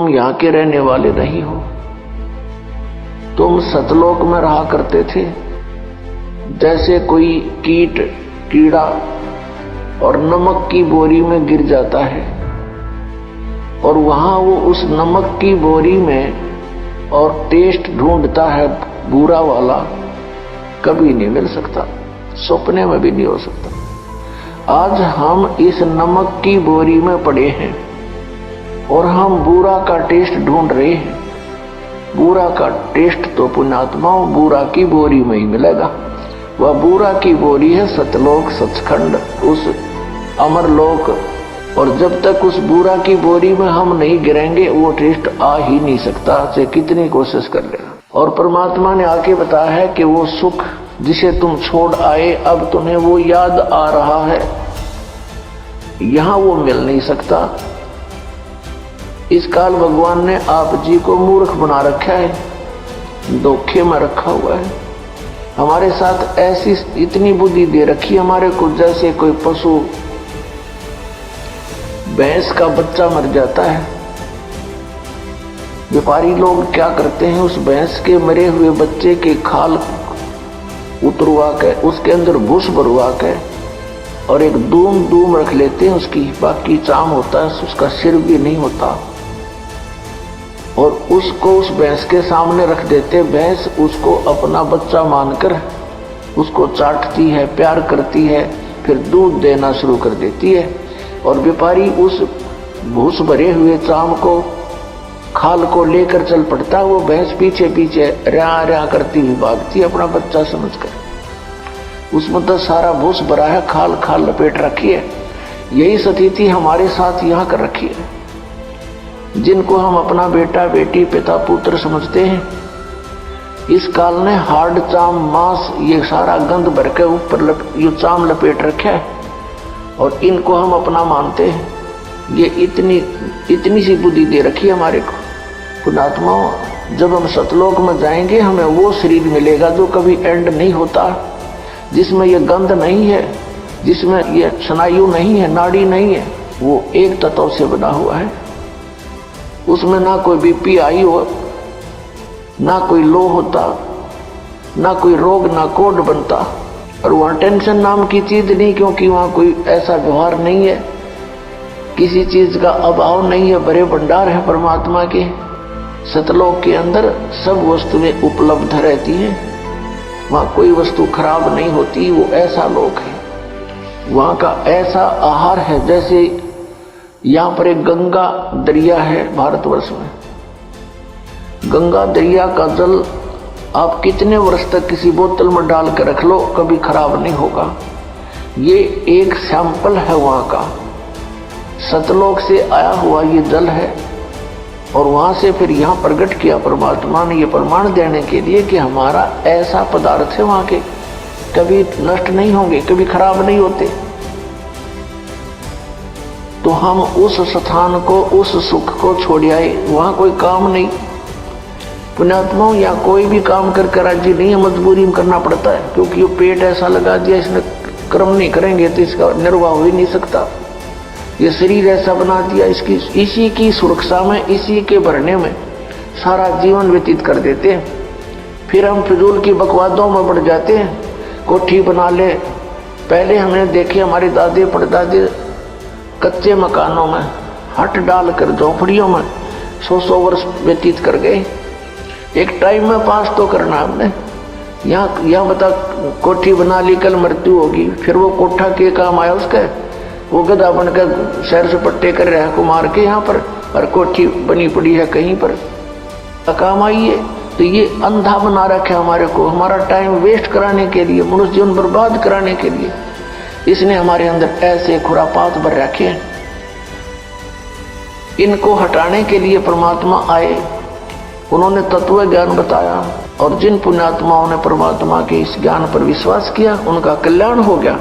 तुम यहाँ के रहने वाले नहीं हो, तुम सतलोक में रहा करते थे। जैसे कोई कीट कीड़ा और नमक की बोरी में गिर जाता है और वहां वो उस नमक की बोरी में और टेस्ट ढूंढता है बुरा वाला, कभी नहीं मिल सकता, सपने में भी नहीं हो सकता। आज हम इस नमक की बोरी में पड़े हैं और हम बुरा का टेस्ट ढूंढ रहे हैं। बुरा का टेस्ट तो पुण्यात्माओं बुरा की बोरी में ही मिलेगा। वह बुरा की बोरी है सतलोक, सचखंड, उस अमरलोक। और जब तक उस बुरा की बोरी में हम नहीं गिरेंगे वो टेस्ट आ ही नहीं सकता, चाहे कितनी कोशिश कर लेना। और परमात्मा ने आके बताया है कि वो सुख जिसे तुम छोड़ आए अब तुम्हें वो याद आ रहा है, यहां वो मिल नहीं सकता। इस काल भगवान ने आप जी को मूर्ख बना रखा है, धोखे में रखा हुआ है। हमारे साथ ऐसी इतनी बुद्धि दे रखी हमारे को, जैसे कोई पशु भैंस का बच्चा मर जाता है, व्यापारी लोग क्या करते हैं, उस भैंस के मरे हुए बच्चे के खाल उतरवा के उसके अंदर भूस भरवा के और एक दूम रख लेते हैं उसकी, बाकी चाम होता है, उसका सिर भी नहीं होता, और उसको उस भैंस के सामने रख देते। भैंस उसको अपना बच्चा मानकर उसको चाटती है, प्यार करती है, फिर दूध देना शुरू कर देती है। और व्यापारी उस भूस भरे हुए चाम को, खाल को लेकर चल पड़ता है। वो भैंस पीछे पीछे रया करती हुई भागती है अपना बच्चा समझकर। उसमें तो सारा भूस भरा है, खाल खाल लपेट रखी है। यही स्थिति हमारे साथ यहाँ कर रखी है। जिनको हम अपना बेटा बेटी पिता पुत्र समझते हैं, इस काल ने हार्ड चाम मांस ये सारा गंध भर के ऊपर ये चाम लपेट रखा है और इनको हम अपना मानते हैं। ये इतनी सी बुद्धि दे रखी है हमारे को। पुण्यात्माओं, जब हम सतलोक में जाएंगे हमें वो शरीर मिलेगा जो कभी एंड नहीं होता, जिसमें ये गंध नहीं है, जिसमें ये स्नायु नहीं है, नाड़ी नहीं है, वो एक तत्व से बना हुआ है। उसमें ना कोई बीपी आई हो, ना कोई लो होता, ना कोई रोग, ना कोड बनता। और वहां टेंशन नाम की चीज नहीं, क्योंकि वहां कोई ऐसा व्यवहार नहीं है, किसी चीज का अभाव नहीं है, बड़े भंडार है परमात्मा के। सतलोक के अंदर सब वस्तुएं उपलब्ध रहती हैं, वहां कोई वस्तु खराब नहीं होती। वो ऐसा लोक है, वहां का ऐसा आहार है। जैसे यहाँ पर एक गंगा दरिया है भारतवर्ष में, गंगा दरिया का जल आप कितने वर्ष तक किसी बोतल में डाल कर रख लो, कभी खराब नहीं होगा। ये एक सैंपल है वहाँ का, सतलोक से आया हुआ ये जल है। और वहाँ से फिर यहाँ प्रकट किया परमात्मा ने, ये प्रमाण देने के लिए कि हमारा ऐसा पदार्थ है वहाँ के, कभी नष्ट नहीं होंगे, कभी खराब नहीं होते। तो हम उस स्थान को, उस सुख को छोड़ आए, वहां कोई काम नहीं। पुण्यात्माओं, या कोई भी काम कर राजी नहीं है, मजबूरी में करना पड़ता है, क्योंकि ये पेट ऐसा लगा दिया, इसने कर्म नहीं करेंगे तो इसका निर्वाह हो ही नहीं सकता। ये शरीर ऐसा बना दिया, इसी की सुरक्षा में, इसी के भरने में सारा जीवन व्यतीत कर देते हैं। फिर हम फिजूल की बकवादों में बढ़ जाते हैं। कोठी बना ले, पहले हमने देखे हमारे दादे परदादे कच्चे मकानों में हट डालकर झोपड़ियों में 100 वर्ष व्यतीत कर गए। एक टाइम में पास तो करना हमने, यहाँ बता कोठी बना ली, कल मृत्यु होगी, फिर वो कोठा के काम आया उसका, वो गधा बनकर शहर से पट्टे कर रहा है कुमार के यहाँ पर, और कोठी बनी पड़ी है कहीं पर, काम आई है। तो ये अंधा बना रखा हमारे को, हमारा टाइम वेस्ट कराने के लिए, मनुष्य जीवन बर्बाद कराने के लिए इसने हमारे अंदर ऐसे खुरापात भर रखे हैं। इनको हटाने के लिए परमात्मा आए, उन्होंने तत्व ज्ञान बताया, और जिन पुण्यात्माओं ने परमात्मा के इस ज्ञान पर विश्वास किया उनका कल्याण हो गया।